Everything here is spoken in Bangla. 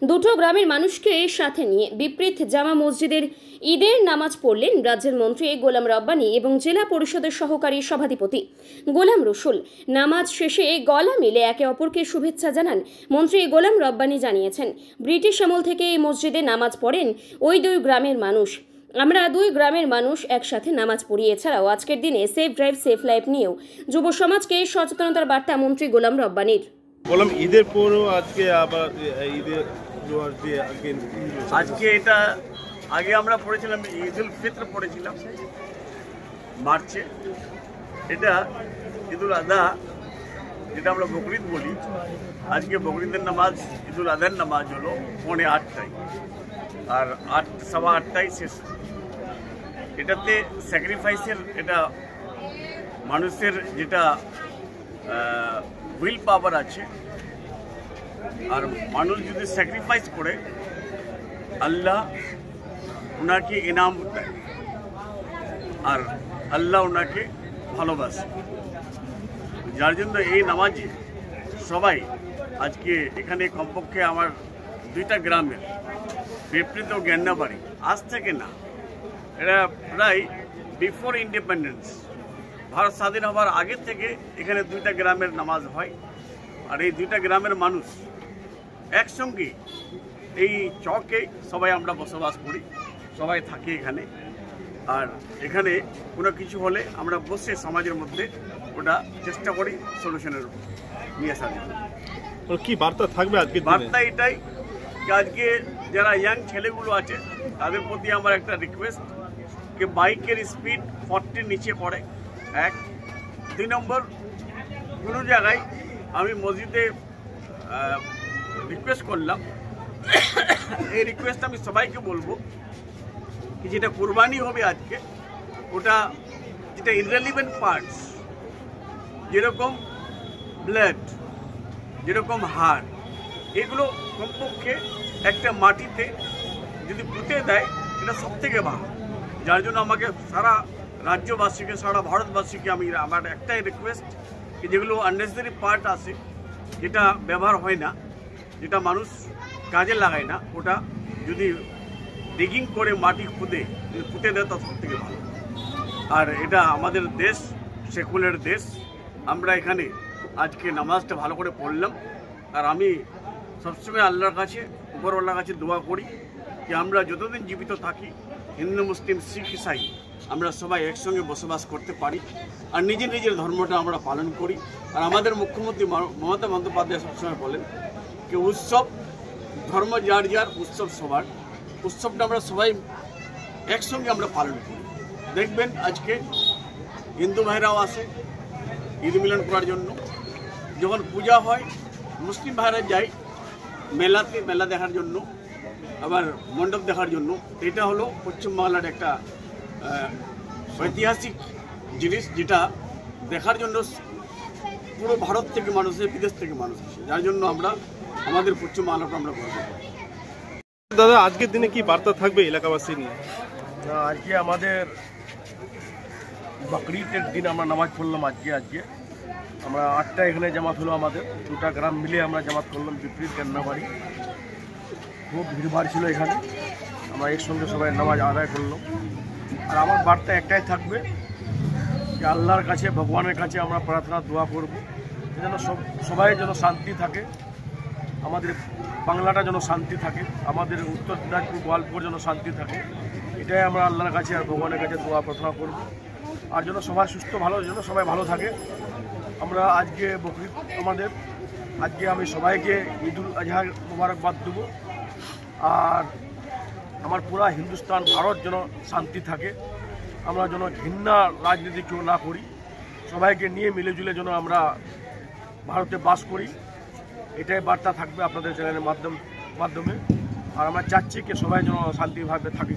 দুটো গ্রামের মানুষকে সাথে নিয়ে বিপরীত জামা মসজিদের ঈদের নামাজ পড়লেন রাজ্যের মন্ত্রী গোলাম রব্বানী এবং জেলা পরিষদের সহকারী সভাধিপতি গোলাম রসুল। নামাজ শেষে গলা মিলে একে অপরকে শুভেচ্ছা জানান। মন্ত্রী গোলাম রব্বানী জানিয়েছেন, ব্রিটিশ আমল থেকে এই মসজিদে নামাজ পড়েন ওই দুই গ্রামের মানুষ। আমরা দুই গ্রামের মানুষ একসাথে নামাজ পড়ি। এছাড়াও আজকের দিনে সেফ ড্রাইভ সেফ লাইফ নিয়েও যুব সমাজকে সচেতনতার বার্তা মন্ত্রী গোলাম রব্বানীর। বললাম ঈদের পরও আজকে আবার ঈদের আজকে এটা আগে আমরা পড়েছিলাম ঈদুল ফিত্র পড়েছিলাম মার্চে। এটা ঈদুল আজহা যেটা আমরা বকরিদ বলি, আজকে বকরিদের নামাজ ঈদুল আজহার নামাজ হলো 8:30 আর 8:15 শেষ। এটাতে স্যাক্রিফাইসের এটা মানুষের যেটা উইল পাওয়ার আছে, আর মানুষ যদি স্যাক্রিফাইস করে আল্লাহ ওনাকে ইনাম দেয় আর আল্লাহ ওনাকে ভালোবাসে। যার জন্য এই নামাজে সবাই আজকে এখানে কমপক্ষে আমার দুইটা গ্রামের বিপরীত ও গেন্নাবাড়ি আজ থেকে না, এটা প্রায় বিফোর ইন্ডিপেন্ডেন্স ভারত স্বাধীন হওয়ার আগে থেকে এখানে দুইটা গ্রামের নামাজ হয়। আর এই দুইটা গ্রামের মানুষ একসঙ্গে এই চকে সবাই আমরা বসবাস করি, সবাই থাকি এখানে। আর এখানে কোনো কিছু হলে আমরা বসে সমাজের মধ্যে ওটা চেষ্টা করি সলিউশনের নিয়ে আসার জন্য। কি বার্তা থাকবে আজকে? বার্তা এটাই যে আজকে যারা ইয়াং ছেলেগুলো আছে তাদের প্রতি আমার একটা রিকোয়েস্ট যে বাইকের স্পিড 40 নিচে করে। 1 2 নম্বর, কোনো জায়গায় আমি মসজিদে রিকোয়েস্ট করলাম, এই রিকোয়েস্ট আমি সবাইকে বলবো কি যেটা কুরবানি হবে আজকে, ওটা যেটা ইররিলেভেন্ট পার্টস যেরকম ব্লাড, যেরকম হাড়, এগুলো কমপক্ষে একটা মাটিতে যদি পুঁতে দেয় এটা সব থেকে ভালো। যার জন্য আমাকে সারা রাজ্যবাসীকে, সারা ভারতবাসীকে আমি আমার একটাই রিকোয়েস্ট যে যেগুলো আননেসেসারি পার্ট আছে, যেটা ব্যবহার হয় না, যেটা মানুষ কাজে লাগায় না, ওটা যদি ডিগিং করে মাটি খুদে যদি পুঁতে দেয় তা সব থেকে ভালো। আর এটা আমাদের দেশ, সেকুলার দেশ, আমরা এখানে আজকে নামাজটা ভালো করে পড়লাম। আর আমি সবসময় আল্লাহর কাছে, উপরওয়ালার কাছে দোয়া করি যে আমরা যতদিন জীবিত থাকি হিন্দু, মুসলিম, শিখ, ইসাই আমরা সবাই একসঙ্গে বসবাস করতে পারি আর নিজের নিজের ধর্মটা আমরা পালন করি। আর আমাদের মুখ্যমন্ত্রী মমতা বন্দ্যোপাধ্যায় সবসময় বলেন যে উৎসব ধর্ম যার যার, উৎসব সবার, উৎসবটা আমরা সবাই একসঙ্গে আমরা পালন করি। দেখবেন আজকে হিন্দু ভাইরাও আসে ঈদ মিলন করার জন্য, যখন পূজা হয় মুসলিম ভাইরা যায় মেলাতে, মেলা দেখার জন্য, আবার মণ্ডপ দেখার জন্য। এটা হলো পশ্চিমবাংলার একটা ঐতিহাসিক জিনিস, যেটা দেখার জন্য পুরো ভারত থেকে মানুষ আসে, বিদেশ থেকে মানুষ আসে। যার জন্য আমরা আমাদের পশ্চিমবাংলাকে আমরা গর্ব করি। দাদা আজকের দিনে কি বার্তা থাকবে এলাকাবাসী নিয়ে? আজকে আমাদের বকরিদের দিন আমরা নামাজ পড়লাম। আজকে আমরা 8টা এখানে জামাত হলো, আমাদের দুটা গ্রাম মিলে আমরা জামাত করলাম, বিপরীত গেন্নাবাড়ি। খুব ভিড়ভাড় ছিল এখানে, আমরা একসঙ্গে সবাই নামাজ আদায় করলাম। আর আমার বার্তা একটাই থাকবে যে আল্লাহর কাছে, ভগবানের কাছে আমরা প্রার্থনা দোয়া করব যেন সবাই যেন শান্তি থাকে, আমাদের বাংলাটা যেন শান্তি থাকে, আমাদের উত্তর দিনাজপুর গোয়ালপুর যেন শান্তি থাকে। এটাই আমরা আল্লাহর কাছে আর ভগবানের কাছে দোয়া প্রার্থনা করব। আর যেন সবাই সুস্থ ভালো, যেন সবাই ভালো থাকে। আমরা আজকে বকরিদ আমাদের, আজকে আমি সবাইকে ঈদুল আজহার মোবারকবাদ দেবো। আর আমার পুরা হিন্দুস্তান, ভারত যেন শান্তি থাকে, আমরা যেন ঘৃণা রাজনীতি কেউ না করি, সবাইকে নিয়ে মিলেজুলে যেন আমরা ভারতে বাস করি। এটাই বার্তা থাকবে আপনাদের চ্যানেলের মাধ্যমে। আর আমরা চাচ্ছি কি সবাই যেন শান্তিভাবে থাকে।